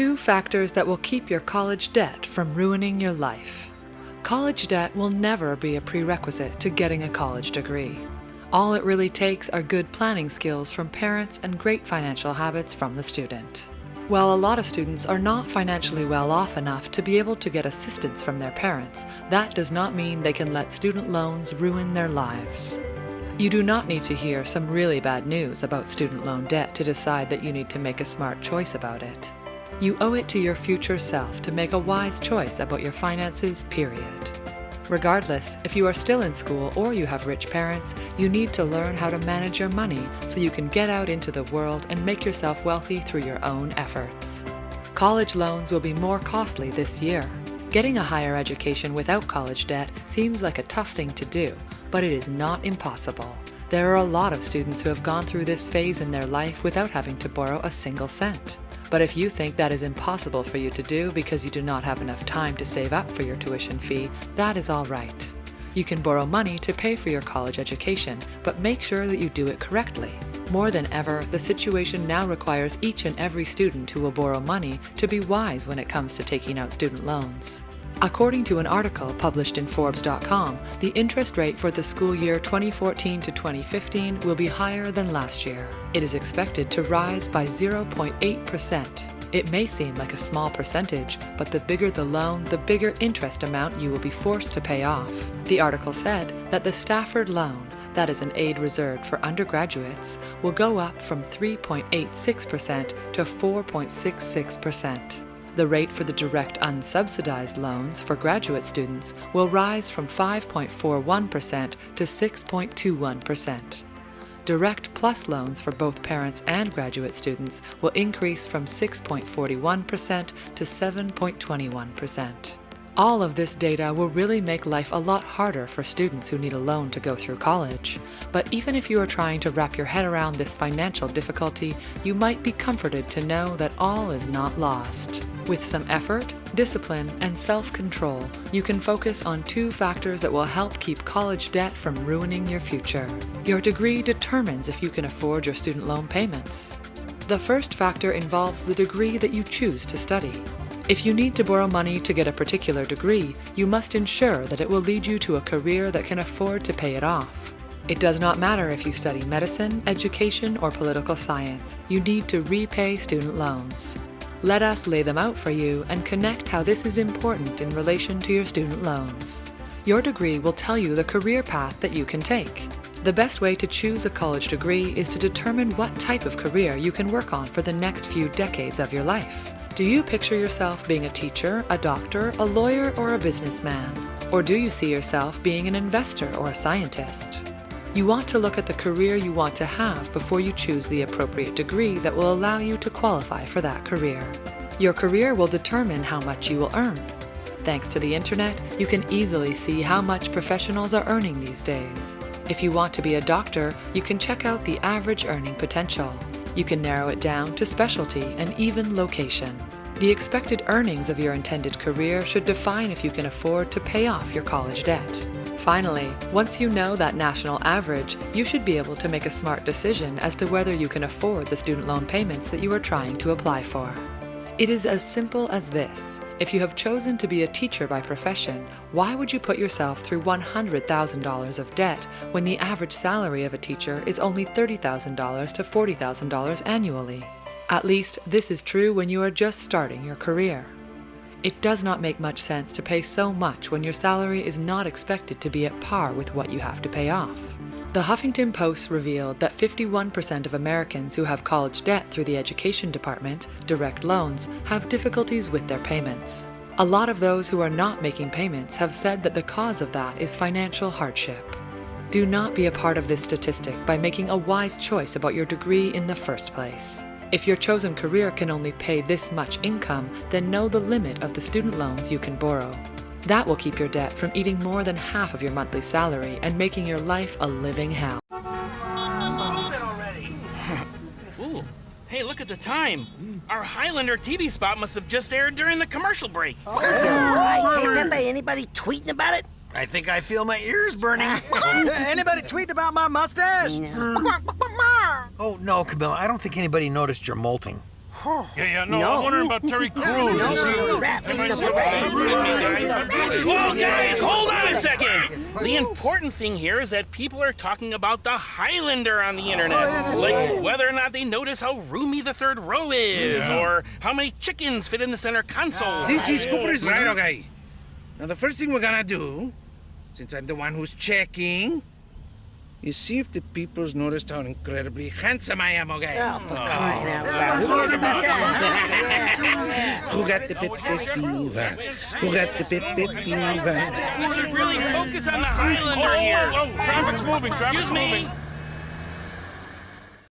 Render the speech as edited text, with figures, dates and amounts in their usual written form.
2 factors that will keep your college debt from ruining your life. College debt will never be a prerequisite to getting a college degree. All it really takes are good planning skills from parents and great financial habits from the student. While a lot of students are not financially well off enough to be able to get assistance from their parents, that does not mean they can let student loans ruin their lives. You do not need to hear some really bad news about student loan debt to decide that you need to make a smart choice about it. You owe it to your future self to make a wise choice about your finances, period. Regardless, if you are still in school or you have rich parents, you need to learn how to manage your money so you can get out into the world and make yourself wealthy through your own efforts. College loans will be more costly this year. Getting a higher education without college debt seems like a tough thing to do, but it is not impossible. There are a lot of students who have gone through this phase in their life without having to borrow a single cent. But if you think that is impossible for you to do because you do not have enough time to save up for your tuition fee, that is all right. You can borrow money to pay for your college education, but make sure that you do it correctly. More than ever, the situation now requires each and every student who will borrow money to be wise when it comes to taking out student loans. According to an article published in Forbes.com, the interest rate for the school year 2014 to 2015 will be higher than last year. It is expected to rise by 0.8%. It may seem like a small percentage, but the bigger the loan, the bigger interest amount you will be forced to pay off. The article said that the Stafford loan, that is an aid reserved for undergraduates, will go up from 3.86% to 4.66%. The rate for the direct unsubsidized loans for graduate students will rise from 5.41% to 6.21%. Direct plus loans for both parents and graduate students will increase from 6.41% to 7.21%. All of this data will really make life a lot harder for students who need a loan to go through college. But even if you are trying to wrap your head around this financial difficulty, you might be comforted to know that all is not lost. With some effort, discipline, and self-control, you can focus on 2 factors that will help keep college debt from ruining your future. Your degree determines if you can afford your student loan payments. The first factor involves the degree that you choose to study. If you need to borrow money to get a particular degree, you must ensure that it will lead you to a career that can afford to pay it off. It does not matter if you study medicine, education, or political science, you need to repay student loans. Let us lay them out for you and connect how this is important in relation to your student loans. Your degree will tell you the career path that you can take. The best way to choose a college degree is to determine what type of career you can work on for the next few decades of your life. Do you picture yourself being a teacher, a doctor, a lawyer, or a businessman? Or do you see yourself being an investor or a scientist? You want to look at the career you want to have before you choose the appropriate degree that will allow you to qualify for that career. Your career will determine how much you will earn. Thanks to the internet, you can easily see how much professionals are earning these days. If you want to be a doctor, you can check out the average earning potential. You can narrow it down to specialty and even location. The expected earnings of your intended career should define if you can afford to pay off your college debt. Finally, once you know that national average, you should be able to make a smart decision as to whether you can afford the student loan payments that you are trying to apply for. It is as simple as this. If you have chosen to be a teacher by profession, why would you put yourself through $100,000 of debt when the average salary of a teacher is only $30,000 to $40,000 annually? At least, this is true when you are just starting your career. It does not make much sense to pay so much when your salary is not expected to be at par with what you have to pay off. The Huffington Post revealed that 51% of Americans who have college debt through the education department, direct loans, have difficulties with their payments. A lot of those who are not making payments have said that the cause of that is financial hardship. Do not be a part of this statistic by making a wise choice about your degree in the first place. If your chosen career can only pay this much income, then know the limit of the student loans you can borrow. That will keep your debt from eating more than half of your monthly salary and making your life a living hell. Ooh, hey, look at the time. Our Highlander TV spot must have just aired during the commercial break. Oh, right. Hey, Pepe, anybody tweeting about it? I think I feel my ears burning. Anybody tweeting about my mustache? Oh, no, Camilla. I don't think anybody noticed your molting. Yeah, no, I'm wondering about Terry Crews. No, rat leading the parade. Whoa, guys, hold on a second! The important thing here is that people are talking about the Highlander on the internet. Like whether or not they notice how roomy the third row is, or how many chickens fit in the center console. See, Scooper is right, okay? Now, the first thing we're gonna do, since I'm the one who's checking, is see if the people's noticed how incredibly handsome I am, okay? Oh, for crying out loud. Who cares about that? Who got the pip fever? Who got the pip fever? We should really focus on the Highlander here. Traffic's moving, Excuse me.